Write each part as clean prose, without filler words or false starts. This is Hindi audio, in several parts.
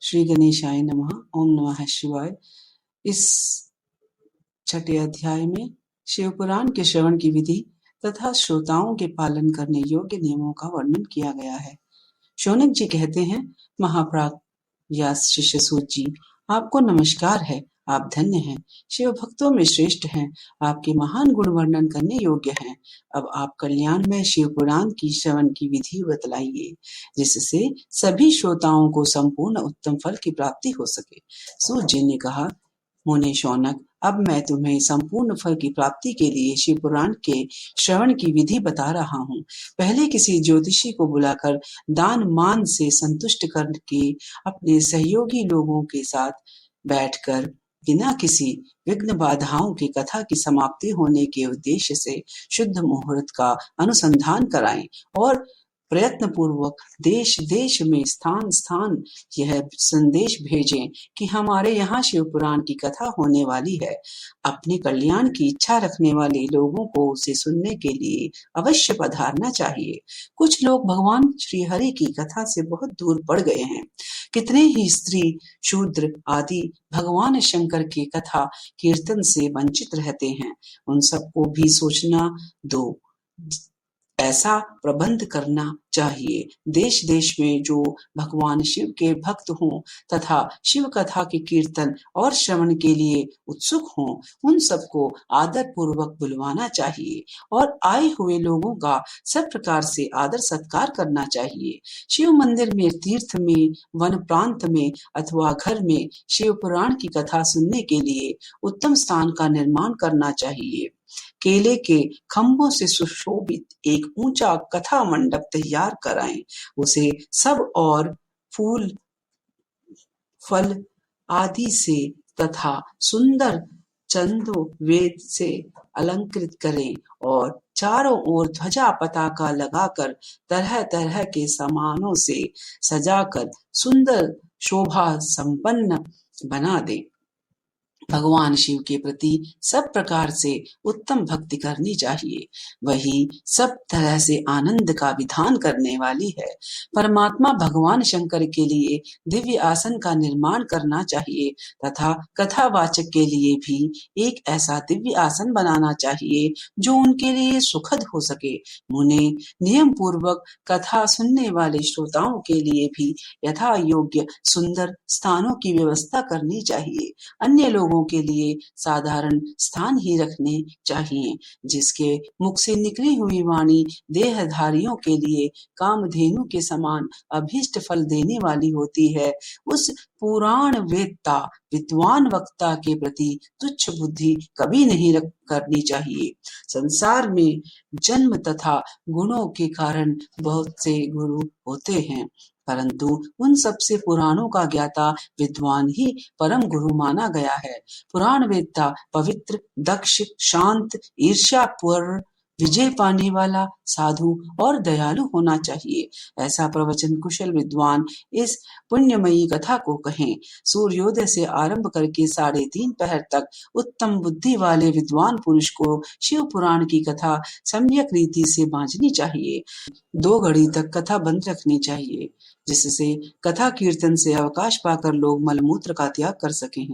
श्री गणेशाय नमः। ओम नमः शिवाय। इस छठे अध्याय में शिव पुराण के श्रवण की विधि तथा श्रोताओं के पालन करने योग्य नियमों का वर्णन किया गया है। शौनक जी कहते हैं, महाप्राज्ञ व्यास शिष्य सूत जी, आपको नमस्कार है। आप धन्य हैं, शिव भक्तों में श्रेष्ठ हैं, आपके महान गुण वर्णन करने योग्य हैं। अब आप कल्याण में शिव पुराण की श्रवण की विधि बतलाइए, जिससे सभी श्रोताओं को संपूर्ण उत्तम फल की प्राप्ति हो सके। सूत जी ने कहा, मुने शौनक, अब मैं तुम्हें संपूर्ण फल की प्राप्ति के लिए शिव पुराण के श्रवण की विधि बता रहा हूँ। पहले किसी ज्योतिषी को बुलाकर दान मान से संतुष्ट करके अपने सहयोगी लोगों के साथ बैठकर बिना किसी विघ्न बाधाओं की कथा की समाप्ति होने के उद्देश्य से शुद्ध मुहूर्त का अनुसंधान कराएं और प्रयत्न पूर्वक देश देश में स्थान स्थान यह संदेश भेजें कि हमारे यहाँ शिव पुराण की कथा होने वाली है। अपने कल्याण की इच्छा रखने वाले लोगों को उसे सुनने के लिए अवश्य पधारना चाहिए। कुछ लोग भगवान श्री हरि की कथा से बहुत दूर पड़ गए हैं। कितने ही स्त्री शूद्र आदि भगवान शंकर की कथा कीर्तन से वंचित रहते हैं। उन सबको भी सोचना दो, ऐसा प्रबंध करना चाहिए। देश देश में जो भगवान शिव के भक्त हों तथा शिव कथा के कीर्तन और श्रवण के लिए उत्सुक हों, उन सबको आदर पूर्वक बुलवाना चाहिए और आए हुए लोगों का सब प्रकार से आदर सत्कार करना चाहिए। शिव मंदिर में, तीर्थ में, वन प्रांत में अथवा घर में शिव पुराण की कथा सुनने के लिए उत्तम स्थान का निर्माण करना चाहिए। केले के खंभों से सुशोभित एक ऊंचा कथा मंडप तैयार कराएं। उसे सब और फूल फल आदि से तथा सुंदर चंदो वेद से अलंकृत करें और चारों ओर ध्वजा पताका लगाकर तरह तरह के सामानों से सजाकर सुंदर शोभा संपन्न बना दें। भगवान शिव के प्रति सब प्रकार से उत्तम भक्ति करनी चाहिए। वही सब तरह से आनंद का विधान करने वाली है। परमात्मा भगवान शंकर के लिए दिव्य आसन का निर्माण करना चाहिए तथा कथावाचक के लिए भी एक ऐसा दिव्य आसन बनाना चाहिए जो उनके लिए सुखद हो सके। मुने, नियम पूर्वक कथा सुनने वाले श्रोताओं के लिए भी यथा योग्य सुंदर स्थानों की व्यवस्था करनी चाहिए। अन्य लोगों के लिए साधारण स्थान ही रखने चाहिए। जिसके मुख से निकली हुई वाणी देहधारियों के लिए कामधेनु के समान अभीष्ट फल देने वाली होती है, उस पुराण वेत्ता विद्वान वक्ता के प्रति तुच्छ बुद्धि कभी नहीं करनी चाहिए। संसार में जन्म तथा गुणों के कारण बहुत से गुरु होते हैं, परंतु उन सबसे पुराणों का ज्ञाता विद्वान ही परम गुरु माना गया है। पुराण वेत्ता पवित्र, दक्ष, शांत, ईर्ष्यापूर्ण, विजय पाने वाला, साधु और दयालु होना चाहिए। ऐसा प्रवचन कुशल विद्वान इस पुण्यमयी कथा को कहें। सूर्योदय से आरंभ करके 3:30 पहर तक उत्तम बुद्धि वाले विद्वान पुरुष को शिव पुराण की कथा सम्यक रीति से बांझनी चाहिए। 2 घड़ी तक कथा बंद रखनी चाहिए, जिससे कथा कीर्तन से अवकाश पाकर लोग मलमूत्र का त्याग कर सकें।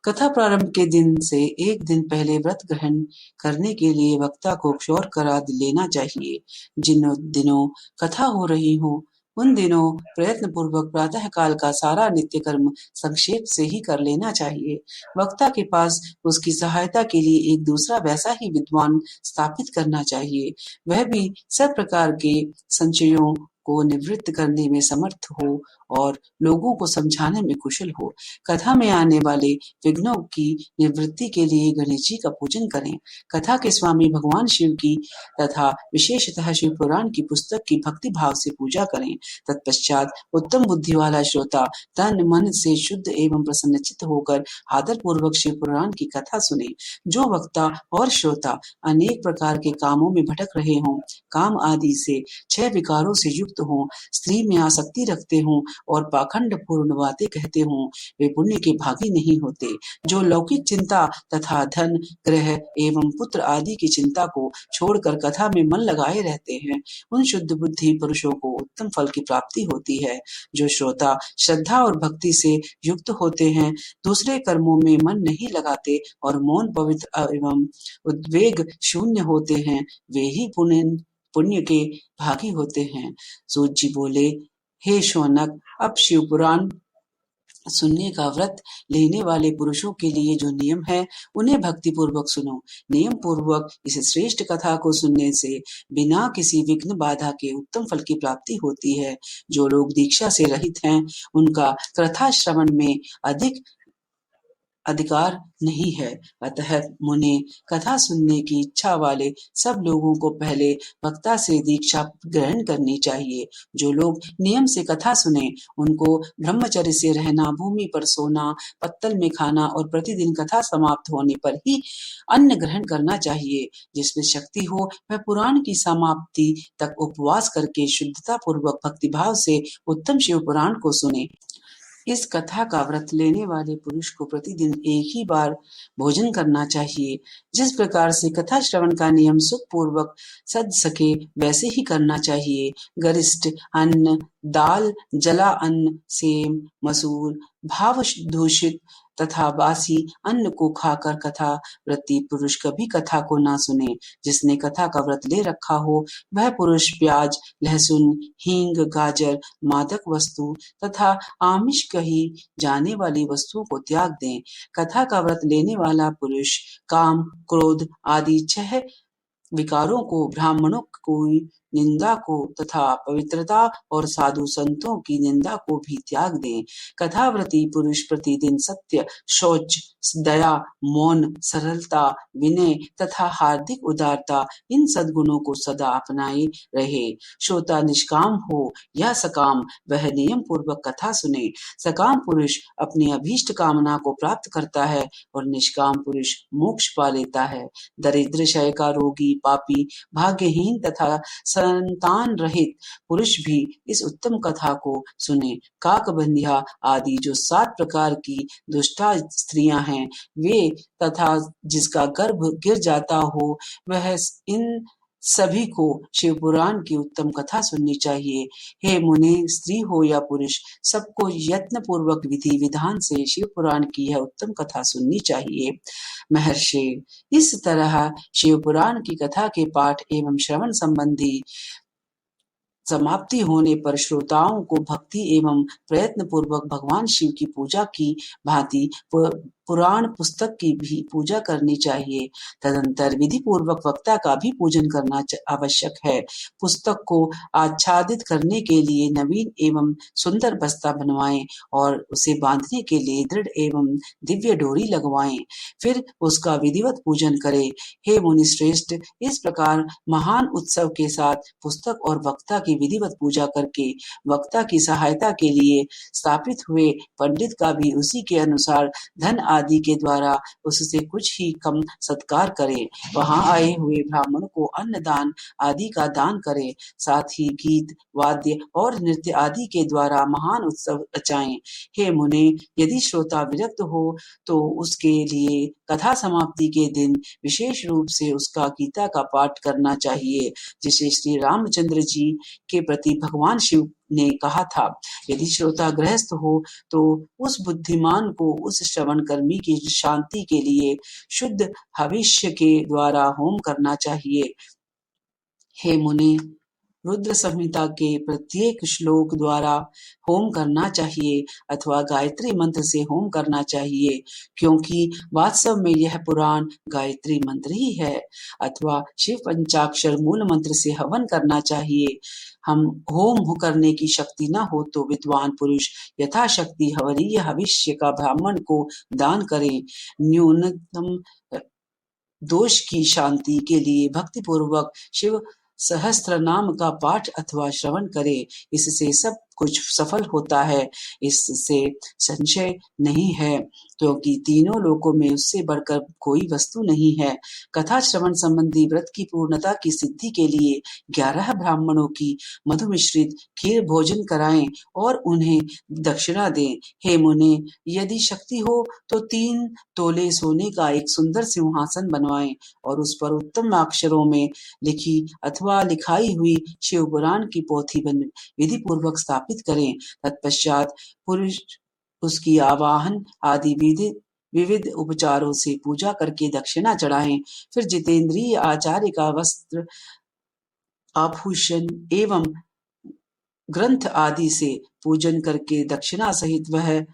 कथा प्रारंभ के दिन से 1 दिन पहले व्रत ग्रहण करने के लिए वक्ता को क्षौर करा लेना चाहिए। जिन दिनों कथा हो रही हो उन दिनों प्रयत्न पूर्वक प्रातः काल का सारा नित्य कर्म संक्षेप से ही कर लेना चाहिए। वक्ता के पास उसकी सहायता के लिए एक दूसरा वैसा ही विद्वान स्थापित करना चाहिए। वह भी सब प्रकार के संशयों को निवृत्त करने में समर्थ हो और लोगों को समझाने में कुशल हो। कथा में आने वाले विघ्नों की निवृत्ति के लिए गणेश जी का पूजन करें। कथा के स्वामी भगवान शिव की तथा विशेषतः शिव पुराण की पुस्तक की भक्ति भाव से पूजा करें। तत्पश्चात उत्तम बुद्धि वाला श्रोता तन मन से शुद्ध एवं प्रसन्नचित्त होकर आदर पूर्वक शिव पुराण की कथा सुने। जो वक्ता और श्रोता अनेक प्रकार के कामों में भटक रहे हों, काम आदि से 6 विकारों से युक्त हों, स्त्री में आसक्ति रखते हों, और पाखंडपूर्ण बातें कहते हों, वे पुण्य के भागी नहीं होते। जो लौकिक चिंता तथा धन, ग्रह एवं पुत्र आदि की चिंता को छोड़कर कथा में मन लगाए रहते हैं, उन शुद्ध बुद्धि पुरुषों को उत्तम फल की प्राप्ति होती है। जो श्रोता श्रद्धा और भक्ति से युक्त होते हैं, दूसरे कर्मों में मन नहीं लगाते और मौन, पवित्र एवं उद्वेग शून्य होते हैं, वे ही पुण्य के भागी होते हैं। सूत जी बोले, हे शौनक, अब शिव पुराण सुनने का व्रत लेने वाले पुरुषों के लिए जो नियम है, उन्हें भक्ति पूर्वक सुनो। नियम पूर्वक इस श्रेष्ठ कथा को सुनने से बिना किसी विघ्न बाधा के उत्तम फल की प्राप्ति होती है। जो लोग दीक्षा से रहित हैं, उनका कथा श्रवण में अधिकार नहीं है। अतः मुने, कथा सुनने की इच्छा वाले सब लोगों को पहले वक्ता से दीक्षा ग्रहण करनी चाहिए। जो लोग नियम से कथा सुने, उनको ब्रह्मचर्य से रहना, भूमि पर सोना, पत्तल में खाना और प्रतिदिन कथा समाप्त होने पर ही अन्न ग्रहण करना चाहिए। जिसमें शक्ति हो, वह पुराण की समाप्ति तक उपवास करके शुद्धता पूर्वक भक्तिभाव से उत्तम शिव पुराण को सुने। इस कथा का व्रत लेने वाले पुरुष को प्रतिदिन एक ही बार भोजन करना चाहिए। जिस प्रकार से कथा श्रवण का नियम सुख पूर्वक सध सके, वैसे ही करना चाहिए। गरिष्ठ अन्न, दाल, जला अन्न, सेम, मसूर, भाव दूषित तथा बासी अन्न को खाकर कथा व्रती पुरुष कभी कथा को ना सुने। जिसने कथा का व्रत ले रखा हो, वह पुरुष प्याज, लहसुन, हींग, गाजर, मादक वस्तु तथा आमिष कही जाने वाली वस्तुओं को त्याग दें। कथा का व्रत लेने वाला पुरुष काम, क्रोध आदि 6 विकारों को, ब्राह्मणों की निंदा को तथा पवित्रता और साधु संतों की निंदा को भी त्याग दें। कथाव्रती पुरुष प्रतिदिन सत्य, शौच, दया, मौन, सरलता, विनय तथा हार्दिक उदारता, इन सद्गुणों को सदा अपनाए रहे। श्रोता निष्काम हो या सकाम, वह नियम पूर्वक कथा सुने। सकाम पुरुष अपनी अभीष्ट कामना को प्राप्त करता है और निष्काम पुरुष मोक्ष पा लेता है। दरिद्र, क्षय का रोगी, पापी, भाग्यहीन तथा संतान रहित पुरुष भी इस उत्तम कथा को सुने। काकबंधिया आदि जो 7 प्रकार की दुष्टा स्त्रियां हैं, वे तथा जिसका गर्भ गिर जाता हो, वह इन सभी को शिव पुराण की उत्तम कथा सुननी चाहिए। हे मुने, स्त्री हो या पुरुष, सबको यत्न पूर्वक विधि विधान से शिव पुराण की यह उत्तम कथा सुननी चाहिए। महर्षि, इस तरह शिव पुराण की कथा के पाठ एवं श्रवण संबंधी समाप्ति होने पर श्रोताओं को भक्ति एवं प्रयत्न पूर्वक भगवान शिव की पूजा की भांति पुराण पुस्तक की भी पूजा करनी चाहिए। तदंतर विधि पूर्वक वक्ता का भी पूजन करना आवश्यक है। पुस्तक को आच्छादित करने के लिए नवीन एवं सुंदर बस्ता बनवाएं और उसे बांधने के लिए दृढ़ एवं दिव्य डोरी लगवाएं। फिर उसका विधिवत पूजन करें। हे मुनि श्रेष्ठ, इस प्रकार महान उत्सव के साथ पुस्तक और वक्ता की विधिवत पूजा करके वक्ता की सहायता के लिए स्थापित हुए पंडित का भी उसी के अनुसार धन आदि के द्वारा उससे कुछ ही कम सत्कार करे। वहां आए हुए ब्राह्मण को अन्न दान आदि का दान करे। साथ ही गीत, वाद्य और नृत्य आदि के द्वारा महान उत्सव रचाएं। हे मुने, यदि श्रोता विरक्त हो तो उसके लिए कथा समाप्ति के दिन विशेष रूप से उसका गीता का पाठ करना चाहिए, जिसे श्री रामचंद्र जी के प्रति भगवान शिव ने कहा था। यदि श्रोता गृहस्थ हो तो उस बुद्धिमान को उस श्रवण कर्मी की शांति के लिए शुद्ध हविष्य के द्वारा होम करना चाहिए। हे मुने, रुद्र संहिता के प्रत्येक श्लोक द्वारा होम करना चाहिए अथवा गायत्री मंत्र से होम करना चाहिए, क्योंकि वास्तव में यह पुराण गायत्री मंत्र ही है। अथवा शिव पंचाक्षर मूल मंत्र से हवन करना चाहिए। हम होम करने की शक्ति न हो तो विद्वान पुरुष यथाशक्ति हवनीय हविष्य का ब्राह्मण को दान करें। न्यूनतम दोष की शांति के लिए भक्ति पूर्वक शिव सहस्त्र नाम का पाठ अथवा श्रवण करे। इससे सब कुछ सफल होता है, इससे संशय नहीं है, क्योंकि तीनों लोकों में उससे बढ़कर कोई वस्तु नहीं है। कथा श्रवण संबंधी व्रत की पूर्णता की सिद्धि के लिए 11 ब्राह्मणों की मधु मिश्रित खीर भोजन कराएं और उन्हें दक्षिणा दें। हे मुने, यदि शक्ति हो तो 3 तोले सोने का एक सुंदर सिंहासन बनवाएं और उस पर उत्तम अक्षरों में लिखी अथवा लिखाई हुई शिव पुराण की पोथी विधि पूर्वक स्थापित करें। तत्पश्चात पुरुष उसकी आवाहन आदि विविध उपचारों से पूजा करके दक्षिणा चढ़ाएं। फिर जितेंद्रिय आचार्य का वस्त्र, आभूषण एवं ग्रंथ आदि से पूजन करके दक्षिणा सहित वह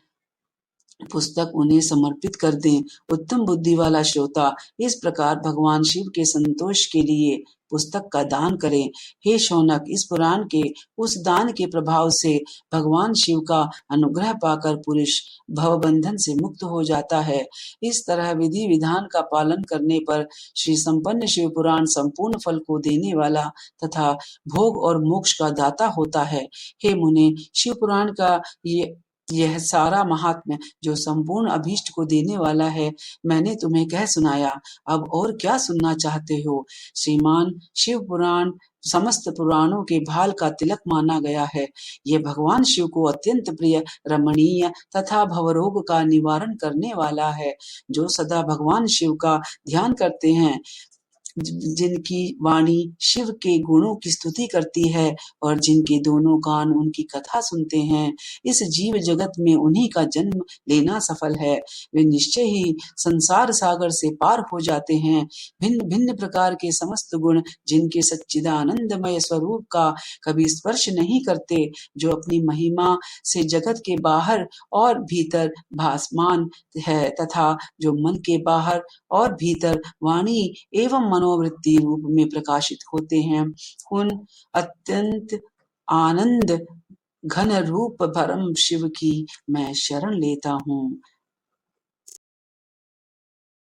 पुस्तक उन्हें समर्पित कर दें। उत्तम बुद्धि वाला श्रोता इस प्रकार भगवान शिव के संतोष के लिए पुस्तक का दान करें। हे शौनक, इस पुराण के उस दान के प्रभाव से भगवान शिव का अनुग्रह पाकर पुरुष भवबंधन से मुक्त हो जाता है। इस तरह विधि विधान का पालन करने पर श्री संपन्न शिव पुराण संपूर्ण फल को देने वाला तथा भोग और मोक्ष का दाता होता है। हे मुने, शिव पुराण का यह सारा महात्म्य जो संपूर्ण अभीष्ट को देने वाला है, मैंने तुम्हें कह सुनाया। अब और क्या सुनना चाहते हो? श्रीमान, शिव पुराण समस्त पुराणों के भाल का तिलक माना गया है। यह भगवान शिव को अत्यंत प्रिय, रमणीय तथा भवरोग का निवारण करने वाला है। जो सदा भगवान शिव का ध्यान करते हैं, जिनकी वाणी शिव के गुणों की स्तुति करती है और जिनके दोनों कान उनकी कथा सुनते हैं, इस जीव जगत में उन्हीं का जन्म लेना सफल है। वे निश्चय ही संसार सागर से पार हो जाते हैं। भिन्न भिन्न प्रकार के समस्त गुण जिनके सच्चिदानंदमय स्वरूप का कभी स्पर्श नहीं करते, जो अपनी महिमा से जगत के बाहर और भीतर भासमान है तथा जो मन के बाहर और भीतर वाणी एवं मनोवृत्ति रूप में प्रकाशित होते हैं, उन अत्यंत आनंद घन रूप परम शिव की मैं शरण लेता हूँ।